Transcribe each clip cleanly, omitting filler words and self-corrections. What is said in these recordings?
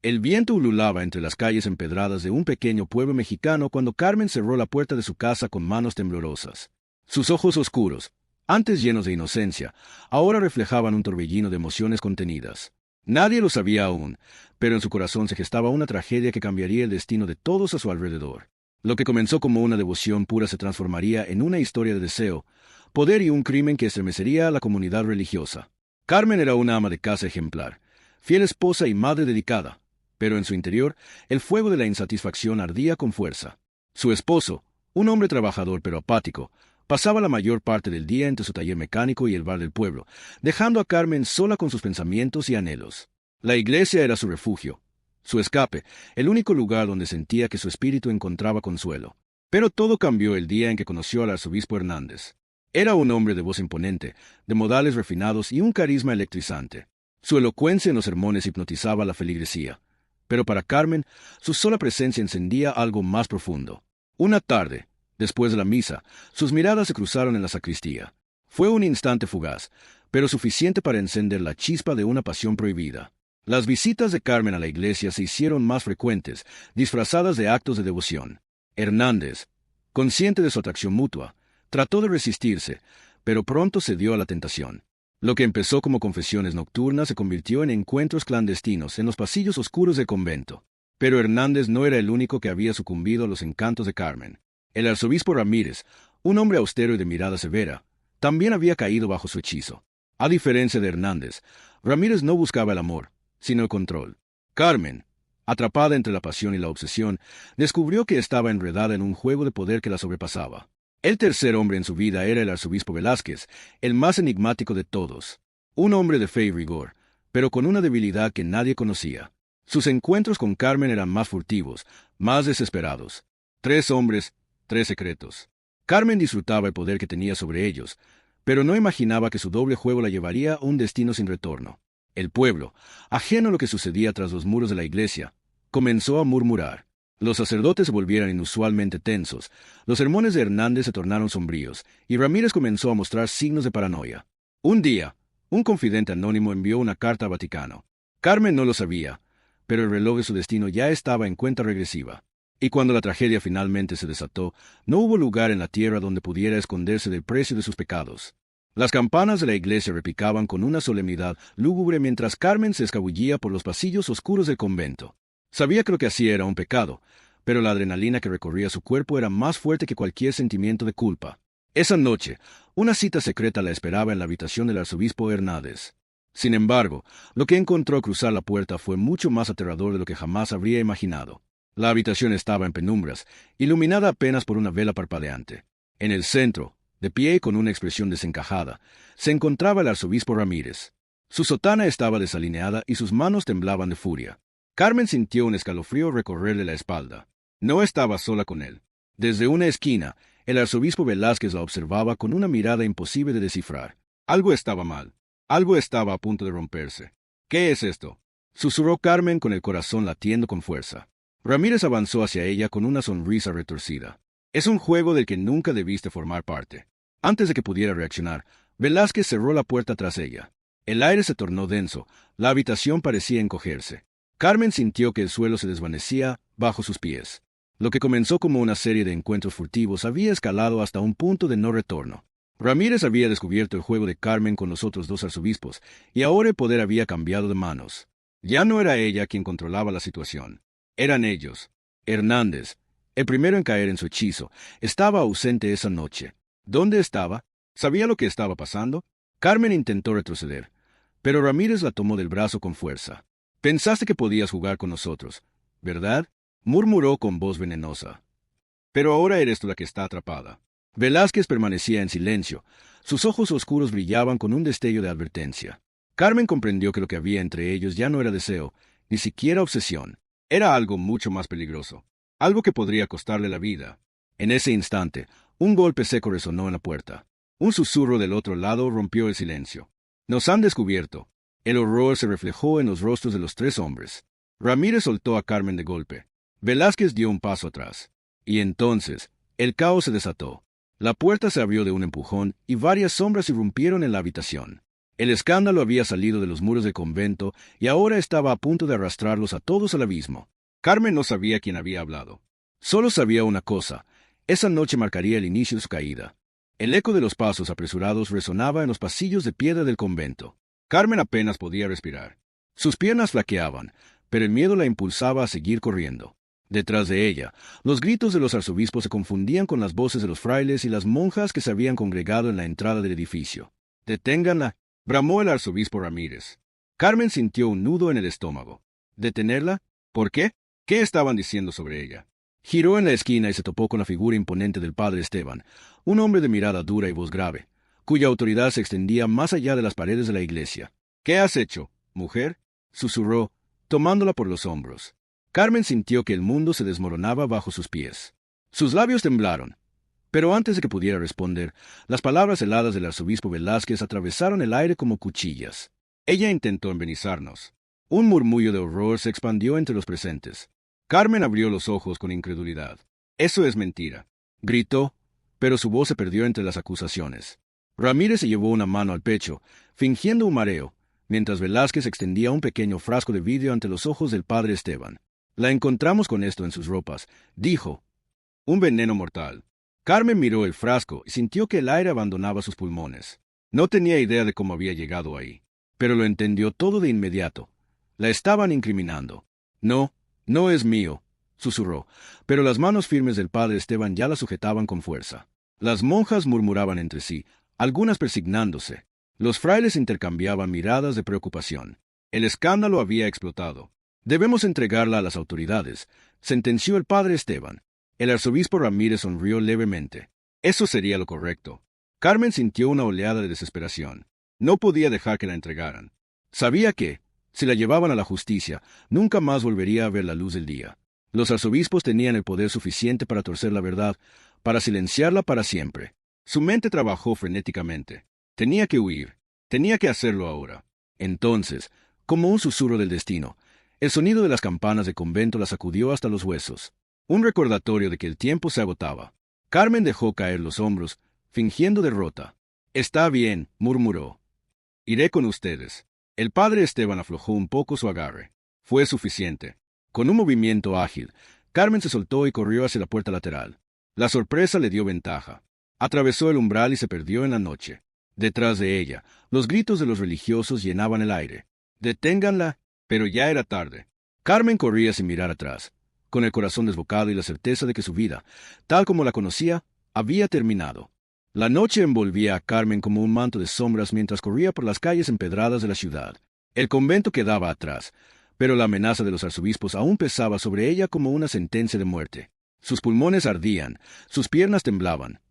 El viento ululaba entre las calles empedradas de un pequeño pueblo mexicano cuando Carmen cerró la puerta de su casa con manos temblorosas. Sus ojos oscuros, antes llenos de inocencia, ahora reflejaban un torbellino de emociones contenidas. Nadie lo sabía aún, pero en su corazón se gestaba una tragedia que cambiaría el destino de todos a su alrededor. Lo que comenzó como una devoción pura se transformaría en una historia de deseo, poder y un crimen que estremecería a la comunidad religiosa. Carmen era una ama de casa ejemplar, fiel esposa y madre dedicada, pero en su interior el fuego de la insatisfacción ardía con fuerza. Su esposo, un hombre trabajador pero apático, pasaba la mayor parte del día entre su taller mecánico y el bar del pueblo, dejando a Carmen sola con sus pensamientos y anhelos. La iglesia era su refugio, su escape, el único lugar donde sentía que su espíritu encontraba consuelo. Pero todo cambió el día en que conoció al arzobispo Hernández. Era un hombre de voz imponente, de modales refinados y un carisma electrizante. Su elocuencia en los sermones hipnotizaba a la feligresía. Pero para Carmen, su sola presencia encendía algo más profundo. Una tarde, después de la misa, sus miradas se cruzaron en la sacristía. Fue un instante fugaz, pero suficiente para encender la chispa de una pasión prohibida. Las visitas de Carmen a la iglesia se hicieron más frecuentes, disfrazadas de actos de devoción. Hernández, consciente de su atracción mutua, trató de resistirse, pero pronto cedió a la tentación. Lo que empezó como confesiones nocturnas se convirtió en encuentros clandestinos en los pasillos oscuros del convento. Pero Hernández no era el único que había sucumbido a los encantos de Carmen. El arzobispo Ramírez, un hombre austero y de mirada severa, también había caído bajo su hechizo. A diferencia de Hernández, Ramírez no buscaba el amor, sino el control. Carmen, atrapada entre la pasión y la obsesión, descubrió que estaba enredada en un juego de poder que la sobrepasaba. El tercer hombre en su vida era el arzobispo Velázquez, el más enigmático de todos. Un hombre de fe y rigor, pero con una debilidad que nadie conocía. Sus encuentros con Carmen eran más furtivos, más desesperados. 3 hombres, 3 secretos. Carmen disfrutaba el poder que tenía sobre ellos, pero no imaginaba que su doble juego la llevaría a un destino sin retorno. El pueblo, ajeno a lo que sucedía tras los muros de la iglesia, comenzó a murmurar. Los sacerdotes se volvieron inusualmente tensos, los sermones de Hernández se tornaron sombríos, y Ramírez comenzó a mostrar signos de paranoia. Un día, un confidente anónimo envió una carta al Vaticano. Carmen no lo sabía, pero el reloj de su destino ya estaba en cuenta regresiva. Y cuando la tragedia finalmente se desató, no hubo lugar en la tierra donde pudiera esconderse del precio de sus pecados. Las campanas de la iglesia repicaban con una solemnidad lúgubre mientras Carmen se escabullía por los pasillos oscuros del convento. Sabía que lo que hacía era un pecado, pero la adrenalina que recorría su cuerpo era más fuerte que cualquier sentimiento de culpa. Esa noche, una cita secreta la esperaba en la habitación del arzobispo Hernández. Sin embargo, lo que encontró al cruzar la puerta fue mucho más aterrador de lo que jamás habría imaginado. La habitación estaba en penumbras, iluminada apenas por una vela parpadeante. En el centro, de pie y con una expresión desencajada, se encontraba el arzobispo Ramírez. Su sotana estaba desalineada y sus manos temblaban de furia. Carmen sintió un escalofrío recorrerle la espalda. No estaba sola con él. Desde una esquina, el arzobispo Velázquez la observaba con una mirada imposible de descifrar. Algo estaba mal. Algo estaba a punto de romperse. ¿Qué es esto?, susurró Carmen con el corazón latiendo con fuerza. Ramírez avanzó hacia ella con una sonrisa retorcida. Es un juego del que nunca debiste formar parte. Antes de que pudiera reaccionar, Velázquez cerró la puerta tras ella. El aire se tornó denso, la habitación parecía encogerse. Carmen sintió que el suelo se desvanecía bajo sus pies. Lo que comenzó como una serie de encuentros furtivos había escalado hasta un punto de no retorno. Ramírez había descubierto el juego de Carmen con los otros 2 arzobispos, y ahora el poder había cambiado de manos. Ya no era ella quien controlaba la situación. Eran ellos. Hernández, el primero en caer en su hechizo, estaba ausente esa noche. ¿Dónde estaba? ¿Sabía lo que estaba pasando? Carmen intentó retroceder, pero Ramírez la tomó del brazo con fuerza. Pensaste que podías jugar con nosotros, ¿verdad?, murmuró con voz venenosa. Pero ahora eres tú la que está atrapada. Velázquez permanecía en silencio. Sus ojos oscuros brillaban con un destello de advertencia. Carmen comprendió que lo que había entre ellos ya no era deseo, ni siquiera obsesión. Era algo mucho más peligroso. Algo que podría costarle la vida. En ese instante, un golpe seco resonó en la puerta. Un susurro del otro lado rompió el silencio. Nos han descubierto. El horror se reflejó en los rostros de los 3 hombres. Ramírez soltó a Carmen de golpe. Velázquez dio un paso atrás. Y entonces, el caos se desató. La puerta se abrió de un empujón y varias sombras irrumpieron en la habitación. El escándalo había salido de los muros del convento y ahora estaba a punto de arrastrarlos a todos al abismo. Carmen no sabía quién había hablado. Solo sabía una cosa: esa noche marcaría el inicio de su caída. El eco de los pasos apresurados resonaba en los pasillos de piedra del convento. Carmen apenas podía respirar. Sus piernas flaqueaban, pero el miedo la impulsaba a seguir corriendo. Detrás de ella, los gritos de los arzobispos se confundían con las voces de los frailes y las monjas que se habían congregado en la entrada del edificio. «¡Deténganla!», bramó el arzobispo Ramírez. Carmen sintió un nudo en el estómago. ¿Detenerla? ¿Por qué? ¿Qué estaban diciendo sobre ella? Giró en la esquina y se topó con la figura imponente del padre Esteban, un hombre de mirada dura y voz grave, cuya autoridad se extendía más allá de las paredes de la iglesia. «¿Qué has hecho, mujer?», susurró, tomándola por los hombros. Carmen sintió que el mundo se desmoronaba bajo sus pies. Sus labios temblaron, pero antes de que pudiera responder, las palabras heladas del arzobispo Velázquez atravesaron el aire como cuchillas. Ella intentó embelezarnos. Un murmullo de horror se expandió entre los presentes. Carmen abrió los ojos con incredulidad. «Eso es mentira», gritó, pero su voz se perdió entre las acusaciones. Ramírez se llevó una mano al pecho, fingiendo un mareo, mientras Velázquez extendía un pequeño frasco de vidrio ante los ojos del padre Esteban. «La encontramos con esto en sus ropas», dijo. «Un veneno mortal». Carmen miró el frasco y sintió que el aire abandonaba sus pulmones. No tenía idea de cómo había llegado ahí, pero lo entendió todo de inmediato. La estaban incriminando. «No, no es mío», susurró, pero las manos firmes del padre Esteban ya la sujetaban con fuerza. Las monjas murmuraban entre sí, algunas persignándose. Los frailes intercambiaban miradas de preocupación. El escándalo había explotado. «Debemos entregarla a las autoridades», sentenció el padre Esteban. El arzobispo Ramírez sonrió levemente. Eso sería lo correcto. Carmen sintió una oleada de desesperación. No podía dejar que la entregaran. Sabía que, si la llevaban a la justicia, nunca más volvería a ver la luz del día. Los arzobispos tenían el poder suficiente para torcer la verdad, para silenciarla para siempre. Su mente trabajó frenéticamente. Tenía que huir. Tenía que hacerlo ahora. Entonces, como un susurro del destino, el sonido de las campanas de convento la sacudió hasta los huesos. Un recordatorio de que el tiempo se agotaba. Carmen dejó caer los hombros, fingiendo derrota. «Está bien», murmuró. «Iré con ustedes». El padre Esteban aflojó un poco su agarre. Fue suficiente. Con un movimiento ágil, Carmen se soltó y corrió hacia la puerta lateral. La sorpresa le dio ventaja. Atravesó el umbral y se perdió en la noche. Detrás de ella, los gritos de los religiosos llenaban el aire. «¡Deténganla!», pero ya era tarde. Carmen corría sin mirar atrás, con el corazón desbocado y la certeza de que su vida, tal como la conocía, había terminado. La noche envolvía a Carmen como un manto de sombras mientras corría por las calles empedradas de la ciudad. El convento quedaba atrás, pero la amenaza de los arzobispos aún pesaba sobre ella como una sentencia de muerte. Sus pulmones ardían, sus piernas temblaban,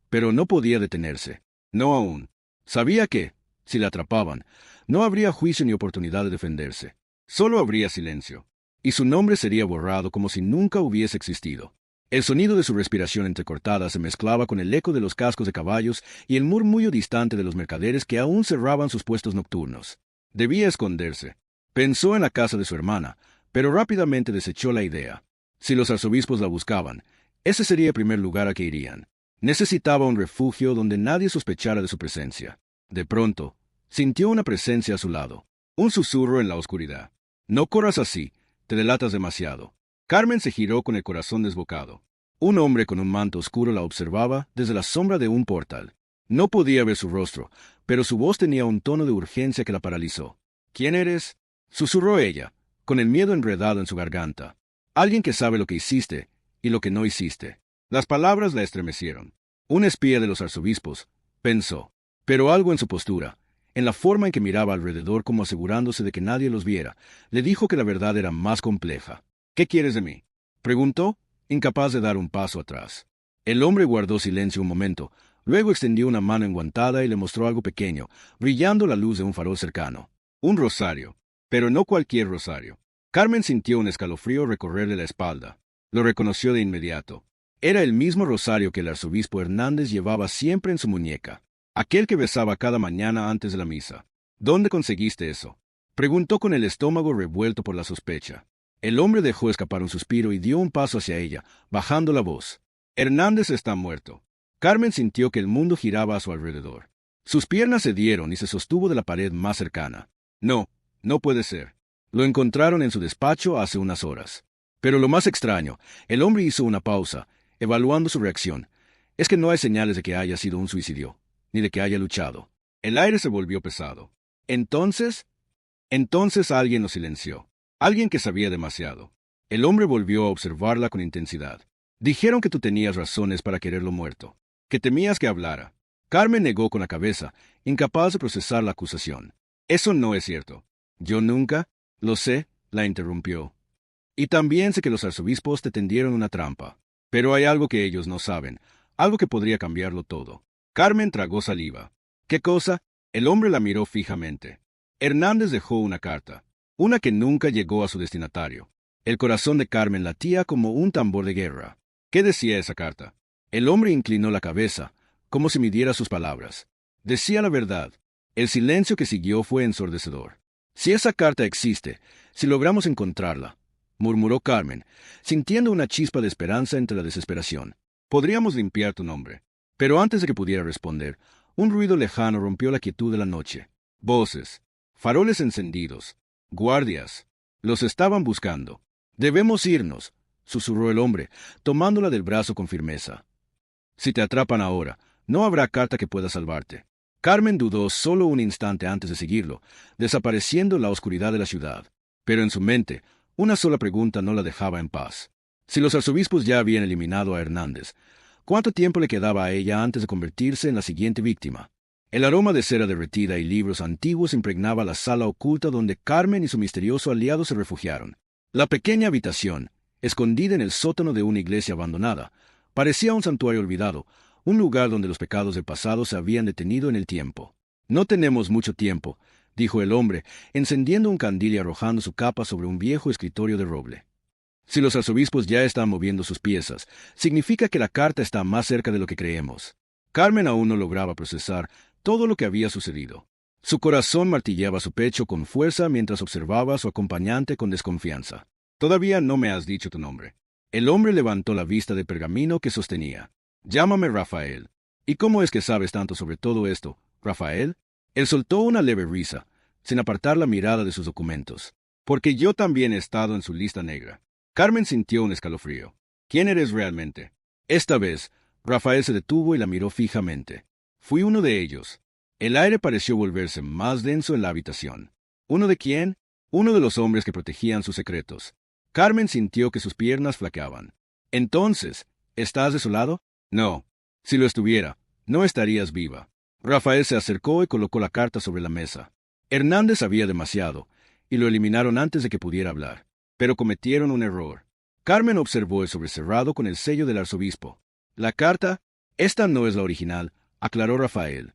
pero no podía detenerse. No aún. Sabía que, si la atrapaban, no habría juicio ni oportunidad de defenderse. Solo habría silencio, y su nombre sería borrado como si nunca hubiese existido. El sonido de su respiración entrecortada se mezclaba con el eco de los cascos de caballos y el murmullo distante de los mercaderes que aún cerraban sus puestos nocturnos. Debía esconderse. Pensó en la casa de su hermana, pero rápidamente desechó la idea. Si los arzobispos la buscaban, ese sería el primer lugar a que irían. Necesitaba un refugio donde nadie sospechara de su presencia. De pronto, sintió una presencia a su lado. Un susurro en la oscuridad. «No corras así, te delatas demasiado». Carmen se giró con el corazón desbocado. Un hombre con un manto oscuro la observaba desde la sombra de un portal. No podía ver su rostro, pero su voz tenía un tono de urgencia que la paralizó. «¿Quién eres?», susurró ella, con el miedo enredado en su garganta. «Alguien que sabe lo que hiciste y lo que no hiciste». Las palabras la estremecieron. Un espía de los arzobispos, pensó, pero algo en su postura, en la forma en que miraba alrededor como asegurándose de que nadie los viera, le dijo que la verdad era más compleja. «¿Qué quieres de mí?», preguntó, incapaz de dar un paso atrás. El hombre guardó silencio un momento, luego extendió una mano enguantada y le mostró algo pequeño, brillando la luz de un farol cercano. Un rosario, pero no cualquier rosario. Carmen sintió un escalofrío recorrerle la espalda. Lo reconoció de inmediato. Era el mismo rosario que el arzobispo Hernández llevaba siempre en su muñeca, aquel que besaba cada mañana antes de la misa. «¿Dónde conseguiste eso?», preguntó con el estómago revuelto por la sospecha. El hombre dejó escapar un suspiro y dio un paso hacia ella, bajando la voz. «Hernández está muerto». Carmen sintió que el mundo giraba a su alrededor. Sus piernas cedieron y se sostuvo de la pared más cercana. No, no puede ser. Lo encontraron en su despacho hace unas horas. Pero lo más extraño, el hombre hizo una pausa, evaluando su reacción. Es que no hay señales de que haya sido un suicidio, ni de que haya luchado. El aire se volvió pesado. Entonces alguien lo silenció. Alguien que sabía demasiado. El hombre volvió a observarla con intensidad. Dijeron que tú tenías razones para quererlo muerto, que temías que hablara. Carmen negó con la cabeza, incapaz de procesar la acusación. Eso no es cierto. Yo nunca, lo sé, la interrumpió. Y también sé que los arzobispos te tendieron una trampa. Pero hay algo que ellos no saben, algo que podría cambiarlo todo. Carmen tragó saliva. ¿Qué cosa? El hombre la miró fijamente. Hernández dejó una carta, una que nunca llegó a su destinatario. El corazón de Carmen latía como un tambor de guerra. ¿Qué decía esa carta? El hombre inclinó la cabeza, como si midiera sus palabras. Decía la verdad. El silencio que siguió fue ensordecedor. Si esa carta existe, si logramos encontrarla, murmuró Carmen, sintiendo una chispa de esperanza entre la desesperación, podríamos limpiar tu nombre. Pero antes de que pudiera responder, un ruido lejano rompió la quietud de la noche. Voces, faroles encendidos, guardias. Los estaban buscando. Debemos irnos, susurró el hombre, tomándola del brazo con firmeza. Si te atrapan ahora, no habrá carta que pueda salvarte. Carmen dudó solo un instante antes de seguirlo, desapareciendo en la oscuridad de la ciudad. Pero en su mente, una sola pregunta no la dejaba en paz. Si los arzobispos ya habían eliminado a Hernández, ¿cuánto tiempo le quedaba a ella antes de convertirse en la siguiente víctima? El aroma de cera derretida y libros antiguos impregnaba la sala oculta donde Carmen y su misterioso aliado se refugiaron. La pequeña habitación, escondida en el sótano de una iglesia abandonada, parecía un santuario olvidado, un lugar donde los pecados del pasado se habían detenido en el tiempo. No tenemos mucho tiempo, dijo el hombre, encendiendo un candil y arrojando su capa sobre un viejo escritorio de roble. Si los arzobispos ya están moviendo sus piezas, significa que la carta está más cerca de lo que creemos. Carmen aún no lograba procesar todo lo que había sucedido. Su corazón martilleaba su pecho con fuerza mientras observaba a su acompañante con desconfianza. Todavía no me has dicho tu nombre. El hombre levantó la vista del pergamino que sostenía. Llámame Rafael. ¿Y cómo es que sabes tanto sobre todo esto, Rafael? Él soltó una leve risa, sin apartar la mirada de sus documentos. Porque yo también he estado en su lista negra. Carmen sintió un escalofrío. ¿Quién eres realmente? Esta vez, Rafael se detuvo y la miró fijamente. Fui uno de ellos. El aire pareció volverse más denso en la habitación. ¿Uno de quién? Uno de los hombres que protegían sus secretos. Carmen sintió que sus piernas flaqueaban. Entonces, ¿estás desolado? No. Si lo estuviera, no estarías viva. Rafael se acercó y colocó la carta sobre la mesa. Hernández sabía demasiado, y lo eliminaron antes de que pudiera hablar. Pero cometieron un error. Carmen observó el sobrecerrado con el sello del arzobispo. La carta, esta no es la original, aclaró Rafael.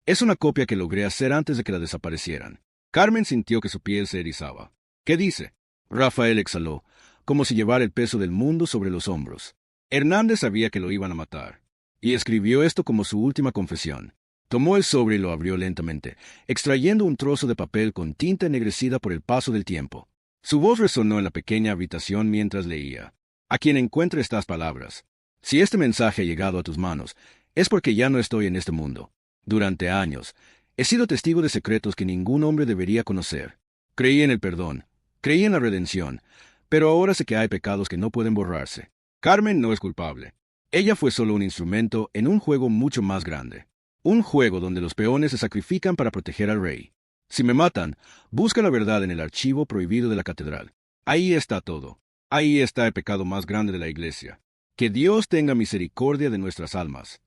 Es una copia que logré hacer antes de que la desaparecieran. Carmen sintió que su piel se erizaba. ¿Qué dice? Rafael exhaló, como si llevara el peso del mundo sobre los hombros. Hernández sabía que lo iban a matar, y escribió esto como su última confesión. Tomó el sobre y lo abrió lentamente, extrayendo un trozo de papel con tinta ennegrecida por el paso del tiempo. Su voz resonó en la pequeña habitación mientras leía. A quien encuentre estas palabras. Si este mensaje ha llegado a tus manos, es porque ya no estoy en este mundo. Durante años, he sido testigo de secretos que ningún hombre debería conocer. Creí en el perdón, creí en la redención, pero ahora sé que hay pecados que no pueden borrarse. Carmen no es culpable. Ella fue solo un instrumento en un juego mucho más grande. Un juego donde los peones se sacrifican para proteger al rey. Si me matan, busca la verdad en el archivo prohibido de la catedral. Ahí está todo. Ahí está el pecado más grande de la iglesia. Que Dios tenga misericordia de nuestras almas.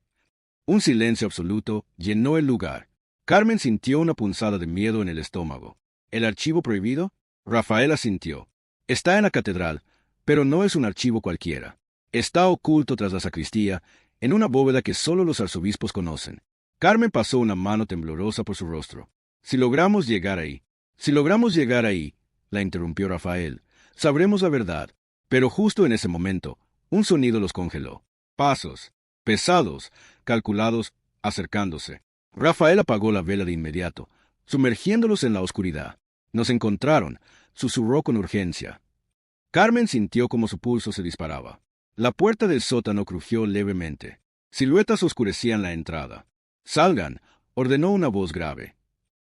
Un silencio absoluto llenó el lugar. Carmen sintió una punzada de miedo en el estómago. ¿El archivo prohibido? Rafael asintió. Está en la catedral, pero no es un archivo cualquiera. Está oculto tras la sacristía, en una bóveda que solo los arzobispos conocen. Carmen pasó una mano temblorosa por su rostro. Si logramos llegar ahí, la interrumpió Rafael, sabremos la verdad. Pero justo en ese momento, un sonido los congeló. Pasos, pesados, calculados, acercándose. Rafael apagó la vela de inmediato, sumergiéndolos en la oscuridad. Nos encontraron, susurró con urgencia. Carmen sintió como su pulso se disparaba. La puerta del sótano crujió levemente. Siluetas oscurecían la entrada. Salgan, ordenó una voz grave.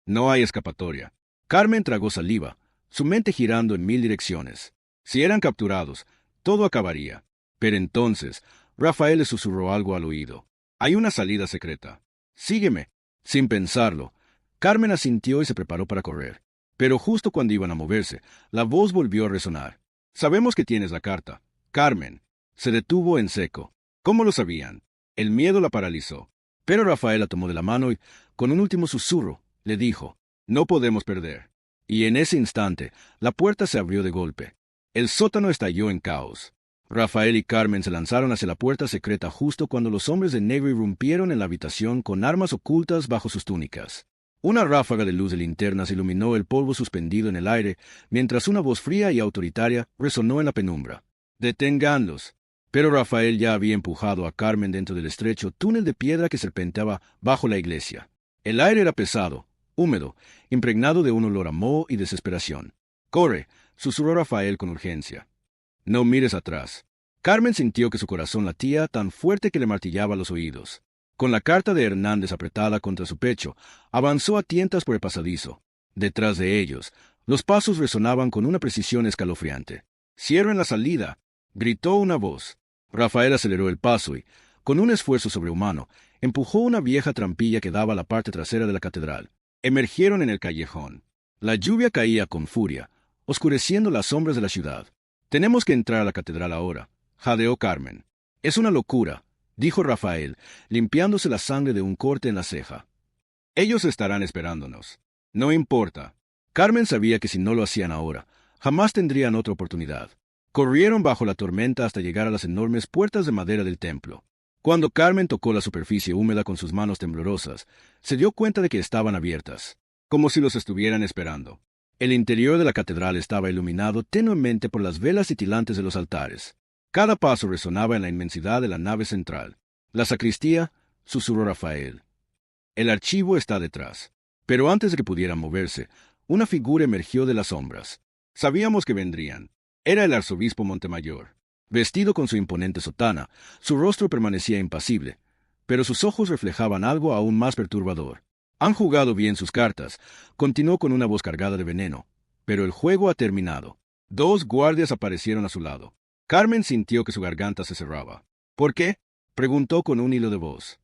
No hay escapatoria. Carmen tragó saliva, su mente girando en mil direcciones. Si eran capturados, todo acabaría. Pero entonces, Rafael le susurró algo al oído. Hay una salida secreta. Sígueme. Sin pensarlo, Carmen asintió y se preparó para correr. Pero justo cuando iban a moverse, la voz volvió a resonar. Sabemos que tienes la carta. Carmen. Se detuvo en seco. ¿Cómo lo sabían? El miedo la paralizó. Pero Rafael la tomó de la mano y, con un último susurro, le dijo, no podemos perder. Y en ese instante, la puerta se abrió de golpe. El sótano estalló en caos. Rafael y Carmen se lanzaron hacia la puerta secreta justo cuando los hombres de negro irrumpieron en la habitación con armas ocultas bajo sus túnicas. Una ráfaga de luz de linternas iluminó el polvo suspendido en el aire, mientras una voz fría y autoritaria resonó en la penumbra. «¡Deténganlos!». Pero Rafael ya había empujado a Carmen dentro del estrecho túnel de piedra que serpenteaba bajo la iglesia. El aire era pesado, húmedo, impregnado de un olor a moho y desesperación. «¡Corre!», susurró Rafael con urgencia. «No mires atrás». Carmen sintió que su corazón latía tan fuerte que le martillaba los oídos. Con la carta de Hernández apretada contra su pecho, avanzó a tientas por el pasadizo. Detrás de ellos, los pasos resonaban con una precisión escalofriante. «¡Cierren la salida!», gritó una voz. Rafael aceleró el paso y, con un esfuerzo sobrehumano, empujó una vieja trampilla que daba a la parte trasera de la catedral. Emergieron en el callejón. La lluvia caía con furia, oscureciendo las sombras de la ciudad. «Tenemos que entrar a la catedral ahora», jadeó Carmen. «Es una locura», dijo Rafael, limpiándose la sangre de un corte en la ceja. «Ellos estarán esperándonos». «No importa». Carmen sabía que si no lo hacían ahora, jamás tendrían otra oportunidad. Corrieron bajo la tormenta hasta llegar a las enormes puertas de madera del templo. Cuando Carmen tocó la superficie húmeda con sus manos temblorosas, se dio cuenta de que estaban abiertas, como si los estuvieran esperando. El interior de la catedral estaba iluminado tenuemente por las velas titilantes de los altares. Cada paso resonaba en la inmensidad de la nave central. «La sacristía», susurró Rafael. «El archivo está detrás». Pero antes de que pudieran moverse, una figura emergió de las sombras. Sabíamos que vendrían. Era el arzobispo Montemayor. Vestido con su imponente sotana, su rostro permanecía impasible, pero sus ojos reflejaban algo aún más perturbador. «Han jugado bien sus cartas», continuó con una voz cargada de veneno, «pero el juego ha terminado». 2 guardias aparecieron a su lado. Carmen sintió que su garganta se cerraba. «¿Por qué?», preguntó con un hilo de voz.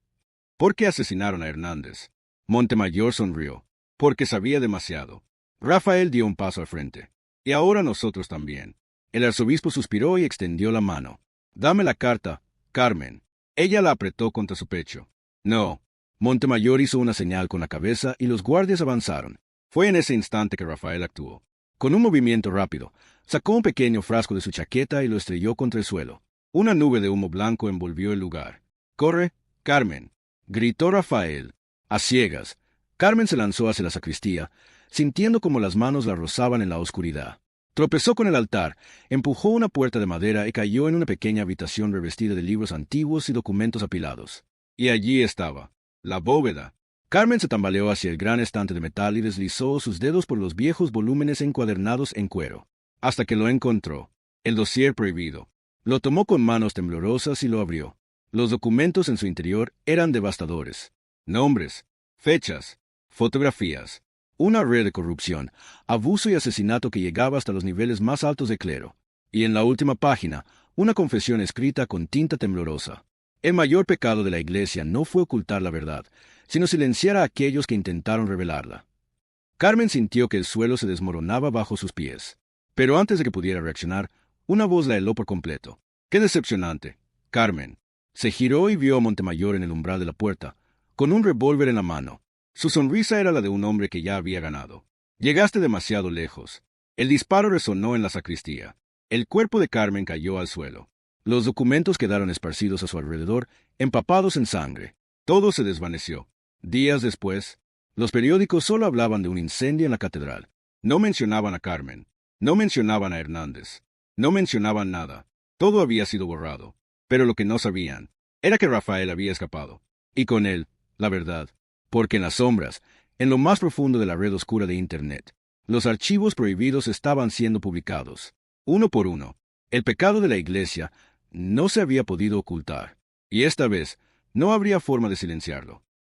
«¿Por qué asesinaron a Hernández?». Montemayor sonrió. «Porque sabía demasiado». Rafael dio un paso al frente. «Y ahora nosotros también». El arzobispo suspiró y extendió la mano. «Dame la carta, Carmen». Ella la apretó contra su pecho. «No». Montemayor hizo una señal con la cabeza y los guardias avanzaron. Fue en ese instante que Rafael actuó. Con un movimiento rápido, sacó un pequeño frasco de su chaqueta y lo estrelló contra el suelo. Una nube de humo blanco envolvió el lugar. «¡Corre, Carmen!», gritó Rafael. A ciegas, Carmen se lanzó hacia la sacristía, sintiendo como las manos la rozaban en la oscuridad. Tropezó con el altar, empujó una puerta de madera y cayó en una pequeña habitación revestida de libros antiguos y documentos apilados. Y allí estaba, la bóveda. Carmen se tambaleó hacia el gran estante de metal y deslizó sus dedos por los viejos volúmenes encuadernados en cuero, hasta que lo encontró, el dossier prohibido. Lo tomó con manos temblorosas y lo abrió. Los documentos en su interior eran devastadores. Nombres, fechas, fotografías. Una red de corrupción, abuso y asesinato que llegaba hasta los niveles más altos de clero. Y en la última página, una confesión escrita con tinta temblorosa. El mayor pecado de la Iglesia no fue ocultar la verdad, sino silenciar a aquellos que intentaron revelarla. Carmen sintió que el suelo se desmoronaba bajo sus pies. Pero antes de que pudiera reaccionar, una voz la heló por completo. «¡Qué decepcionante, Carmen!». Se giró y vio a Montemayor en el umbral de la puerta, con un revólver en la mano. Su sonrisa era la de un hombre que ya había ganado. «Llegaste demasiado lejos». El disparo resonó en la sacristía. El cuerpo de Carmen cayó al suelo. Los documentos quedaron esparcidos a su alrededor, empapados en sangre. Todo se desvaneció. Días después, los periódicos solo hablaban de un incendio en la catedral. No mencionaban a Carmen. No mencionaban a Hernández. No mencionaban nada. Todo había sido borrado. Pero lo que no sabían era que Rafael había escapado. Y con él, la verdad. Porque en las sombras, en lo más profundo de la red oscura de Internet, los archivos prohibidos estaban siendo publicados, uno por uno. El pecado de la Iglesia no se había podido ocultar, y esta vez no habría forma de silenciarlo.